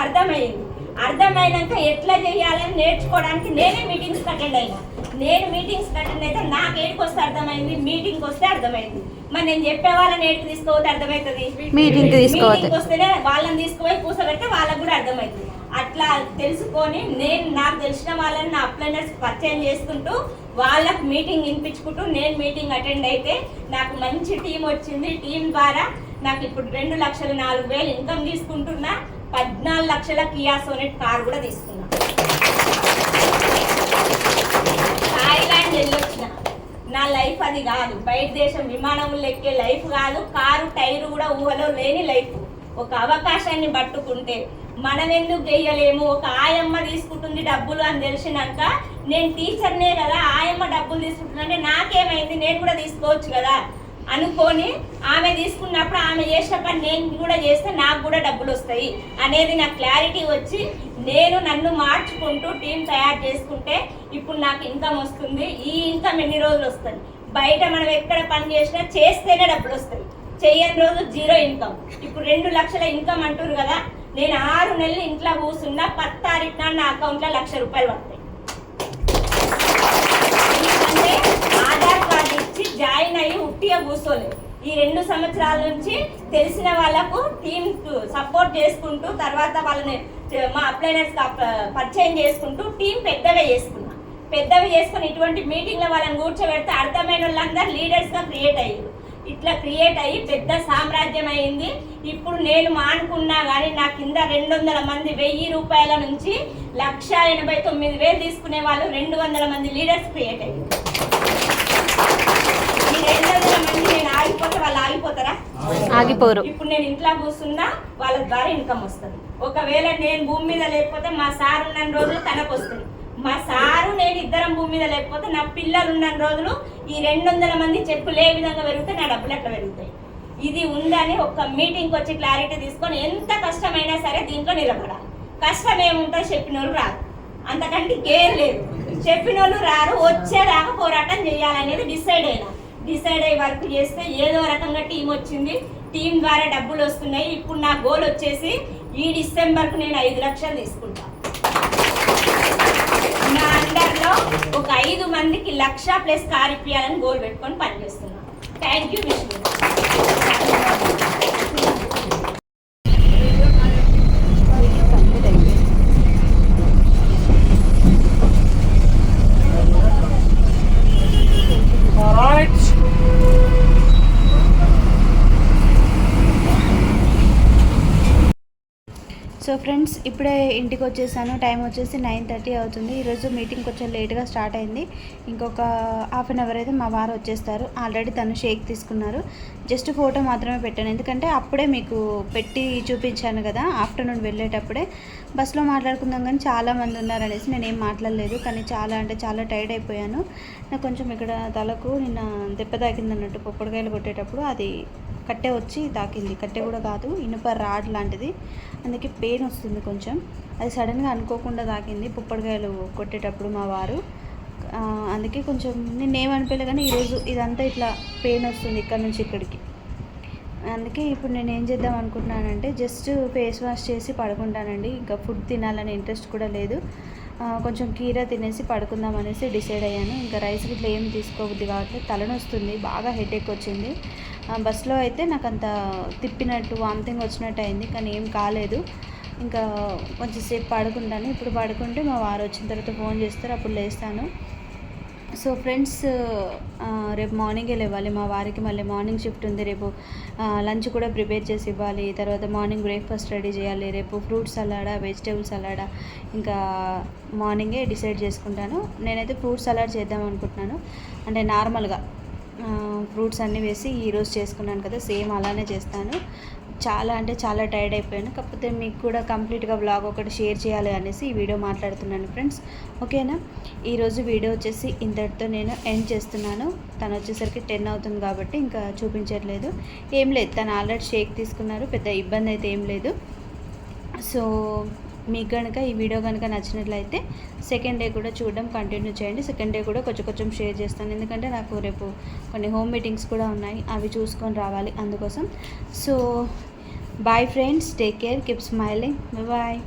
అర్థమైనాక ఎట్లా చేయాలని నేర్చుకోవడానికి నేనే మీటింగ్స్ అటెండ్ అయినా. నేను మీటింగ్స్ అటెండ్ అయితే నాకు ఏడికి వస్తే అర్థమైంది, మీటింగ్కి వస్తే అర్థమైంది. మరి నేను చెప్పే వాళ్ళని ఏడికి తీసుకోవద్దు అర్థమవుతుంది. మీటింగ్కి వస్తేనే వాళ్ళని తీసుకుపోయి కూర్చోబెడితే వాళ్ళకు కూడా అర్థమవుతుంది. అట్లా తెలుసుకొని నేను నాకు తెలిసిన వాళ్ళని నా అప్లైనర్స్ పరిచయం చేసుకుంటూ వాళ్ళకు మీటింగ్ వినిపించుకుంటూ నేను మీటింగ్ అటెండ్ అయితే నాకు మంచి టీం వచ్చింది. టీం ద్వారా నాకు ఇప్పుడు 2,04,000 ఇన్కమ్ తీసుకుంటున్నా. 14 లక్షల కియా సోనెట్ కార్ కూడా తీసుకున్నా. థాయిలాండ్ వెళ్ళొచ్చిన. నా లైఫ్ అది కాదు, బయట దేశం విమానంలో ఎక్కే లైఫ్ కాదు, కారు టైరు కూడా ఊహలో లేని లైఫ్. ఒక అవకాశాన్ని పట్టుకుంటే మనం ఎందుకు చేయలేము? ఒక ఆయమ్మ తీసుకుంటుంది డబ్బులు అని తెలిసినాక నేను టీచర్నే కదా, ఆయమ్మ డబ్బులు తీసుకుంటుందంటే నాకేమైంది, నేను కూడా తీసుకోవచ్చు కదా అనుకొని ఆమె తీసుకున్నప్పుడు ఆమె చేసిన పని నేను కూడా చేస్తే నాకు కూడా డబ్బులు వస్తాయి అనేది నాకు క్లారిటీ వచ్చి నేను నన్ను మార్చుకుంటూ టీం తయారు చేసుకుంటే ఇప్పుడు నాకు ఇన్కమ్ వస్తుంది. ఈ ఇన్కమ్ ఎన్ని రోజులు వస్తుంది? బయట మనం ఎక్కడ పని చేసినా చేస్తేనే డబ్బులు వస్తాయి, చెయ్యని రోజు 0 ఇన్కమ్. ఇప్పుడు 2 లక్షల ఇన్కమ్ అంటారు కదా, నేను 6 నెలలు ఇంట్లో కూర్చున్నా 10 తారీఖున నా అకౌంట్లో 1,00,000 రూపాయలు పడతాయి. ఎందుకంటే ఆధార్ కార్డు ఇచ్చి జాయిన్ అయ్యి ఉట్టిగా కూర్చోలేదు. ఈ 2 సంవత్సరాల నుంచి తెలిసిన వాళ్ళకు టీమ్ సపోర్ట్ చేసుకుంటూ తర్వాత వాళ్ళని మా అప్లైనర్స్ పరిచయం చేసుకుంటూ టీం పెద్దగా చేసుకుని ఇటువంటి మీటింగ్లో వాళ్ళని కూర్చోబెడితే అర్థమైన వాళ్ళందరూ లీడర్స్గా క్రియేట్ అయ్యారు. ఇట్లా క్రియేట్ అయ్యి పెద్ద సామ్రాజ్యం అయింది. ఇప్పుడు నేను మానుకున్నా కానీ నా కింద 200 మంది 1,000 రూపాయల నుంచి 1,89,000 తీసుకునే వాళ్ళు 200 మంది లీడర్స్ క్రియేట్ అయ్యారు. ఈ 200 మంది నేను ఆగిపోతే వాళ్ళు ఆగిపోతారా? ఆగిపోరు. ఇప్పుడు నేను ఇంట్లో కూర్చున్నా వాళ్ళ ద్వారా ఇన్కమ్ వస్తుంది. ఒకవేళ నేను భూమి మీద లేకపోతే మా సార్ ఉన్న రోజులు తనకు వస్తుంది. మా సారు నేను ఇద్దరం భూమి మీద లేకపోతే నా పిల్లలు ఉన్న రోజులు ఈ 200 మంది చెప్పులు ఏ విధంగా పెరుగుతాయి, నా డబ్బులు ఎట్లా పెరుగుతాయి. ఇది ఉందని ఒక మీటింగ్కి వచ్చి క్లారిటీ తీసుకొని ఎంత కష్టమైనా సరే దీంట్లో నిలబడాలి. కష్టం ఏముంటుందో చెప్పిన వాళ్ళు రారు, అంతకంటే ఇంకేం లేదు. చెప్పిన వాళ్ళు రారు, వచ్చేదాకా పోరాటం చేయాలనేది డిసైడ్ అయ్యి వర్క్ చేస్తే ఏదో రకంగా టీం వచ్చింది. టీం ద్వారా డబ్బులు వస్తున్నాయి. ఇప్పుడు నా గోల్ వచ్చేసి ఈ డిసెంబర్కు నేను 5 లక్షలు తీసుకుంటాను. నా అండర్లో ఒక 5 మందికి 1,00,000+ కార్ ఇప్పియాలని గోల్ పెట్టుకొని పనిచేస్తున్నాను. Thank you Vishnu. So friends, ఇప్పుడే ఇంటికి వచ్చేసాను. టైం వచ్చేసి 9:30 అవుతుంది. ఈరోజు మీటింగ్ కొంచెం లేట్గా స్టార్ట్ అయింది. ఇంకొక హాఫ్ అన్ అవర్ అయితే మా వారు వచ్చేస్తారు. ఆల్రెడీ తను షేక్ తీసుకున్నారు. జస్ట్ ఫోటో మాత్రమే పెట్టాను, ఎందుకంటే అప్పుడే మీకు పెట్టి చూపించాను కదా. ఆఫ్టర్నూన్ వెళ్ళేటప్పుడే బస్సులో మాట్లాడుకుందాం కానీ చాలామంది ఉన్నారనేసి నేనేం మాట్లాడలేదు. కానీ చాలా టైర్డ్ అయిపోయాను. నాకు కొంచెం ఇక్కడ తలకు నిన్న దెబ్బ తాకింది అన్నట్టు. పొప్పడికాయలు కొట్టేటప్పుడు అది కట్టె వచ్చి తాకింది. కట్టె కూడా కాదు, ఇనుప రాడ్ లాంటిది. అందుకే పెయిన్ వస్తుంది కొంచెం. అది సడన్గా అనుకోకుండా తాకింది పుప్పడికాయలు కొట్టేటప్పుడు మా వారు. అందుకే కొంచెం నేనేమనిపించలే కానీ ఈరోజు ఇదంతా ఇట్లా పెయిన్ వస్తుంది ఇక్కడ నుంచి ఇక్కడికి. అందుకే ఇప్పుడు నేను ఏం చేద్దాం అనుకుంటున్నానంటే జస్ట్ ఫేస్ వాష్ చేసి పడుకుంటానండి. ఇంకా ఫుడ్ తినాలనే ఇంట్రెస్ట్ కూడా లేదు. కొంచెం కీరా తినేసి పడుకుందాం అనేసి డిసైడ్ అయ్యాను. ఇంకా రైస్ ఇట్లా ఏం తీసుకోబుద్ది కావట్లేదు. తలనొస్తుంది, బాగా హెడేక్ వచ్చింది. బస్సులో అయితే నాకు అంత తిప్పినట్టు వామిటింగ్ వచ్చినట్టు అయింది, కానీ ఏం కాలేదు. ఇంకా కొంచెం సేపు పడుకుంటాను. ఇప్పుడు పడుకుంటే మా వారు వచ్చిన తర్వాత ఫోన్ చేస్తారు, అప్పుడు లేస్తాను. సో ఫ్రెండ్స్, రేపు మార్నింగే లేవాలి. మా వారికి మళ్ళీ మార్నింగ్ షిఫ్ట్ ఉంది. రేపు లంచ్ కూడా ప్రిపేర్ చేసి ఇవ్వాలి. తర్వాత మార్నింగ్ బ్రేక్ఫాస్ట్ రెడీ చేయాలి. రేపు ఫ్రూట్ సలాడా, వెజిటేబుల్ సలాడా ఇంకా మార్నింగే డిసైడ్ చేసుకుంటాను. నేనైతే ఫ్రూట్ సలాడ్ చేద్దాం అనుకుంటున్నాను. అంటే నార్మల్గా ఫ్రూట్స్ అన్నీ వేసి ఈరోజు చేసుకున్నాను కదా, సేమ్ అలానే చేస్తాను. చాలా టైర్డ్ అయిపోయాను. కాకపోతే మీకు కూడా కంప్లీట్గా వ్లాగ్ ఒకటి షేర్ చేయాలి అనేసి ఈ వీడియో మాట్లాడుతున్నాను ఫ్రెండ్స్. ఓకేనా? ఈరోజు వీడియో వచ్చేసి ఇంతటితో నేను ఎండ్ చేస్తున్నాను. తను వచ్చేసరికి 10 అవుతుంది కాబట్టి ఇంకా చూపించట్లేదు. ఏం లేదు, తను ఆల్రెడీ షేక్ తీసుకున్నారు. పెద్ద ఇబ్బంది అయితే ఏం లేదు. సో మీకు కనుక ఈ వీడియో కనుక నచ్చినట్లయితే సెకండ్ డే కూడా చూడడం కంటిన్యూ చేయండి. సెకండ్ డే కూడా కొంచెం షేర్ చేస్తాను, ఎందుకంటే నాకు రేపు కొన్ని హోమ్ మీటింగ్స్ కూడా ఉన్నాయి, అవి చూసుకొని రావాలి అందుకోసం. So bye friends, take care, keep smiling, bye.